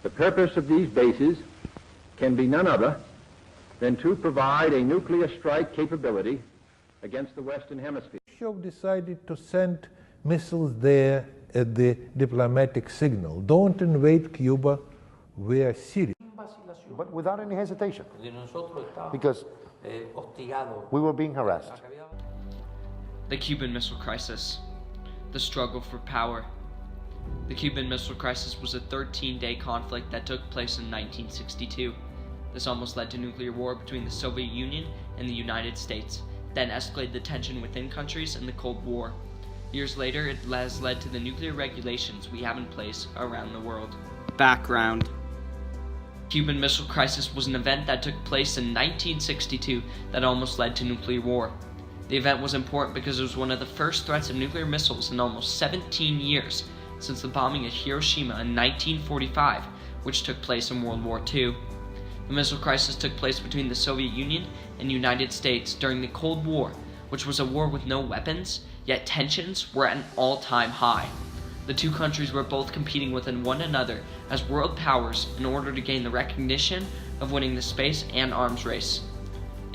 The purpose of these bases can be none other than to provide a nuclear strike capability against the Western Hemisphere. Khrushchev decided to send missiles there at the diplomatic signal. Don't invade Cuba, we are serious. But without any hesitation, because we were being harassed. The Cuban Missile Crisis. The struggle for power. The Cuban Missile Crisis was a 13-day conflict that took place in 1962. This almost led to nuclear war between the Soviet Union and the United States, then escalated the tension within countries in the Cold War. Years later, it has led to the nuclear regulations we have in place around the world. Background. Cuban Missile Crisis was an event that took place in 1962 that almost led to nuclear war. The event was important because it was one of the first threats of nuclear missiles in almost 17 years since the bombing of Hiroshima in 1945, which took place in World War II. The missile crisis took place between the Soviet Union and the United States during the Cold War, which was a war with no weapons, yet tensions were at an all-time high. The two countries were both competing within one another as world powers in order to gain the recognition of winning the space and arms race.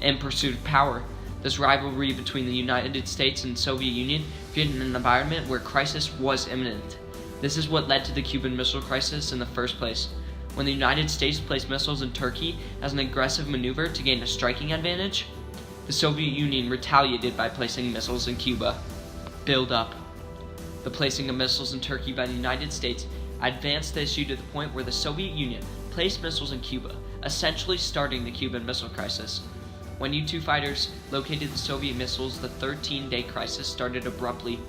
In pursuit of power, this rivalry between the United States and the Soviet Union created an environment where crisis was imminent. This is what led to the Cuban Missile Crisis in the first place. When the United States placed missiles in Turkey as an aggressive maneuver to gain a striking advantage, the Soviet Union retaliated by placing missiles in Cuba. Build up. The placing of missiles in Turkey by the United States advanced the issue to the point where the Soviet Union placed missiles in Cuba, essentially starting the Cuban Missile Crisis. When U-2 fighters located the Soviet missiles, the 13-day crisis started abruptly.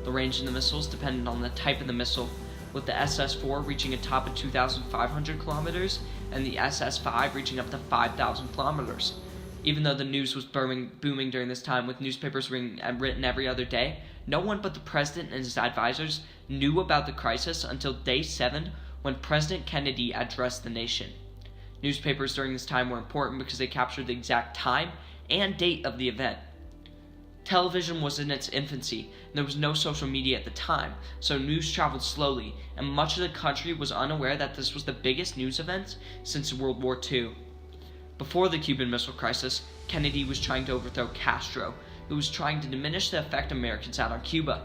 The range of the missiles depended on the type of the missile, with the SS-4 reaching a top of 2,500 kilometers and the SS-5 reaching up to 5,000 kilometers. Even though the news was booming during this time, with newspapers written every other day, no one but the president and his advisors knew about the crisis until day 7, when President Kennedy addressed the nation. Newspapers during this time were important because they captured the exact time and date of the event. Television was in its infancy, and there was no social media at the time, so news traveled slowly, and much of the country was unaware that this was the biggest news event since World War II. Before the Cuban Missile Crisis, Kennedy was trying to overthrow Castro, who was trying to diminish the effect Americans had on Cuba.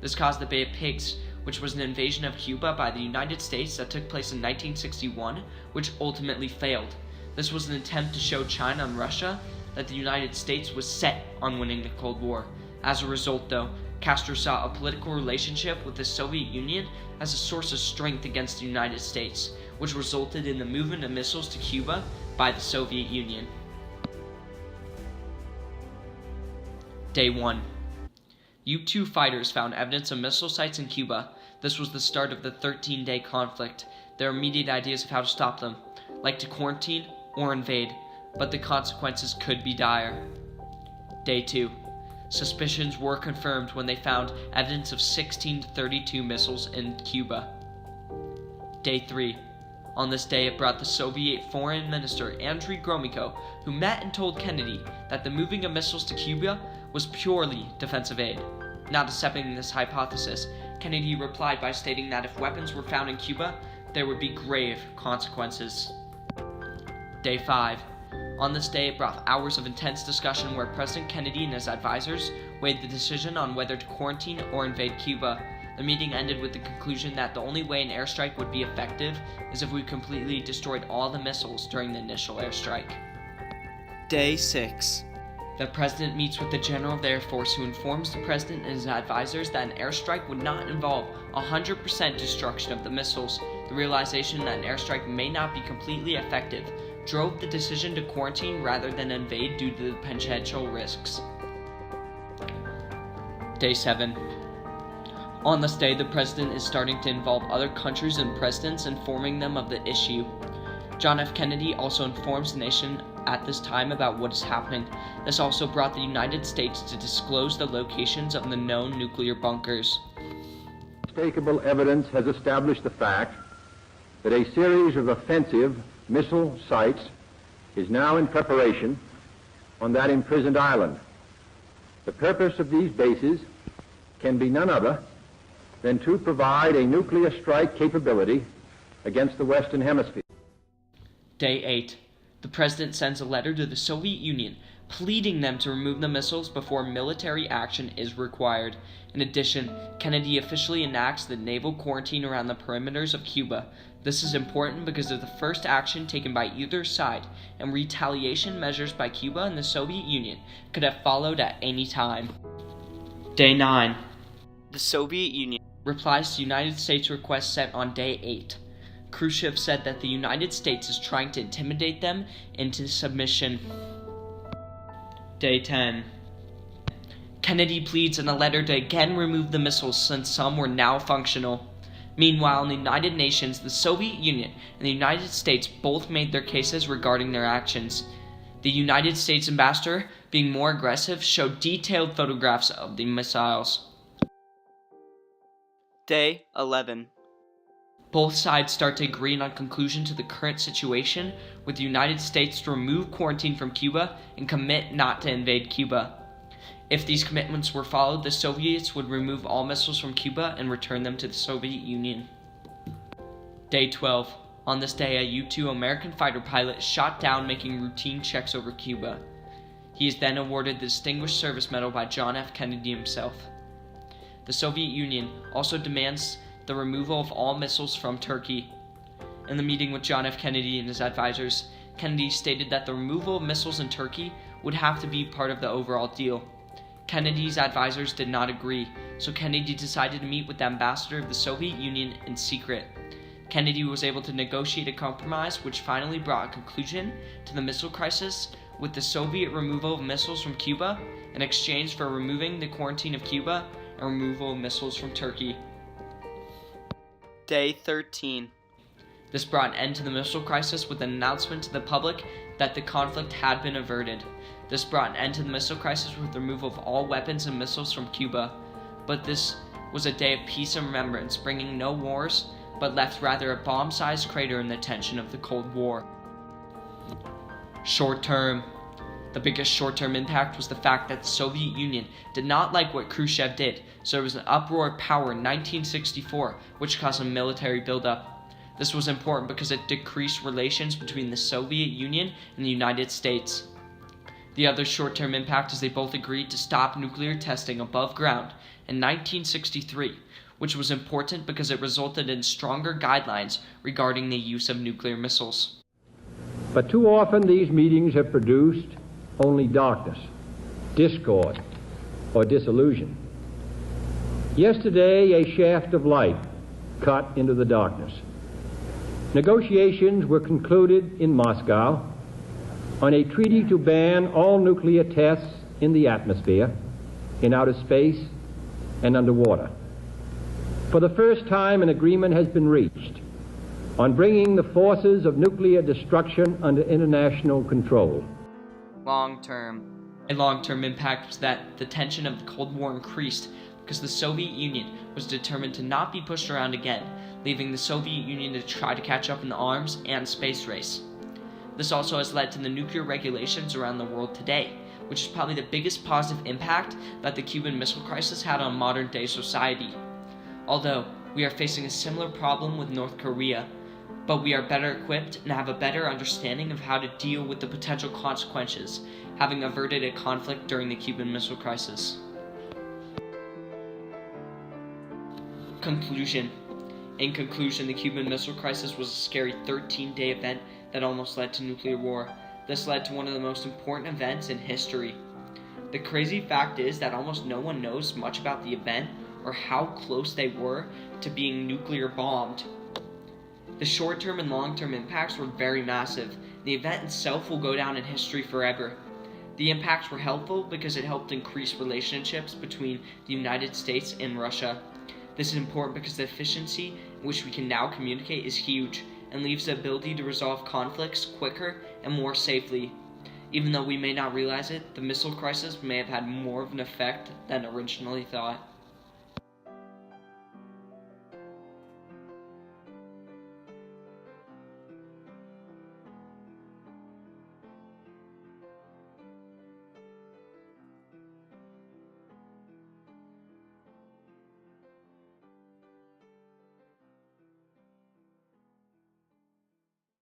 This caused the Bay of Pigs, which was an invasion of Cuba by the United States that took place in 1961, which ultimately failed. This was an attempt to show China and Russia that the United States was set on winning the Cold War. As a result, though, Castro saw a political relationship with the Soviet Union as a source of strength against the United States, which resulted in the movement of missiles to Cuba by the Soviet Union. Day 1. U-2 fighters found evidence of missile sites in Cuba. This was the start of the 13-day conflict. There were immediate ideas of how to stop them, like to quarantine or invade, but the consequences could be dire. Day 2. Suspicions were confirmed when they found evidence of 16 to 32 missiles in Cuba. Day 3. On this day, it brought the Soviet Foreign Minister Andrei Gromyko, who met and told Kennedy that the moving of missiles to Cuba was purely defensive aid. Not accepting this hypothesis, Kennedy replied by stating that if weapons were found in Cuba, there would be grave consequences. Day 5. On this day, it brought hours of intense discussion where President Kennedy and his advisors weighed the decision on whether to quarantine or invade Cuba. The meeting ended with the conclusion that the only way an airstrike would be effective is if we completely destroyed all the missiles during the initial airstrike. Day 6. The President meets with the General of the Air Force, who informs the President and his advisors that an airstrike would not involve 100% destruction of the missiles. The realization that an airstrike may not be completely effective drove the decision to quarantine rather than invade due to the potential risks. Day 7. On this day, the President is starting to involve other countries and presidents, informing them of the issue. John F. Kennedy also informs the nation at this time about what is happening. This also brought the United States to disclose the locations of the known nuclear bunkers. Unmistakable evidence has established the fact that a series of offensive missile sites is now in preparation on that imprisoned island. The purpose of these bases can be none other than to provide a nuclear strike capability against the Western Hemisphere. Day 8. The President sends a letter to the Soviet Union pleading them to remove the missiles before military action is required. In addition, Kennedy officially enacts the naval quarantine around the perimeters of Cuba. This is important because of the first action taken by either side, and retaliation measures by Cuba and the Soviet Union could have followed at any time. Day 9. The Soviet Union replies to United States request set on Day 8. Khrushchev said that the United States is trying to intimidate them into submission. Day 10. Kennedy pleads in a letter to again remove the missiles since some were now functional. Meanwhile, in the United Nations, the Soviet Union and the United States both made their cases regarding their actions. The United States ambassador, being more aggressive, showed detailed photographs of the missiles. Day 11. Both sides start to agree on a conclusion to the current situation, with the United States to remove quarantine from Cuba and commit not to invade Cuba. If these commitments were followed, the Soviets would remove all missiles from Cuba and return them to the Soviet Union. Day 12. On this day, a U-2 American fighter pilot is shot down making routine checks over Cuba. He is then awarded the Distinguished Service Medal by John F. Kennedy himself. The Soviet Union also demands the removal of all missiles from Turkey. In the meeting with John F. Kennedy and his advisors, Kennedy stated that the removal of missiles in Turkey would have to be part of the overall deal. Kennedy's advisors did not agree, so Kennedy decided to meet with the ambassador of the Soviet Union in secret. Kennedy was able to negotiate a compromise which finally brought a conclusion to the missile crisis, with the Soviet removal of missiles from Cuba in exchange for removing the quarantine of Cuba and removal of missiles from Turkey. Day 13. This brought an end to the missile crisis with an announcement to the public that the conflict had been averted. This brought an end to the missile crisis with the removal of all weapons and missiles from Cuba. But this was a day of peace and remembrance, bringing no wars, but left rather a bomb-sized crater in the tension of the Cold War. Short term. The biggest short-term impact was the fact that the Soviet Union did not like what Khrushchev did, so there was an uproar of power in 1964, which caused a military buildup. This was important because it decreased relations between the Soviet Union and the United States. The other short-term impact is they both agreed to stop nuclear testing above ground in 1963, which was important because it resulted in stronger guidelines regarding the use of nuclear missiles. But too often these meetings have produced only darkness, discord, or disillusion. Yesterday, a shaft of light cut into the darkness. Negotiations were concluded in Moscow on a treaty to ban all nuclear tests in the atmosphere, in outer space, and underwater. For the first time, an agreement has been reached on bringing the forces of nuclear destruction under international control. A long-term impact was that the tension of the Cold War increased because the Soviet Union was determined to not be pushed around again, leaving the Soviet Union to try to catch up in the arms and space race. This also has led to the nuclear regulations around the world today, which is probably the biggest positive impact that the Cuban Missile Crisis had on modern-day society. Although we are facing a similar problem with North Korea, but we are better equipped and have a better understanding of how to deal with the potential consequences, having averted a conflict during the Cuban Missile Crisis. Conclusion. In conclusion, the Cuban Missile Crisis was a scary 13-day event that almost led to nuclear war. This led to one of the most important events in history. The crazy fact is that almost no one knows much about the event or how close they were to being nuclear bombed. The short-term and long-term impacts were very massive. The event itself will go down in history forever. The impacts were helpful because it helped increase relationships between the United States and Russia. This is important because the efficiency in which we can now communicate is huge and leaves the ability to resolve conflicts quicker and more safely. Even though we may not realize it, the missile crisis may have had more of an effect than originally thought.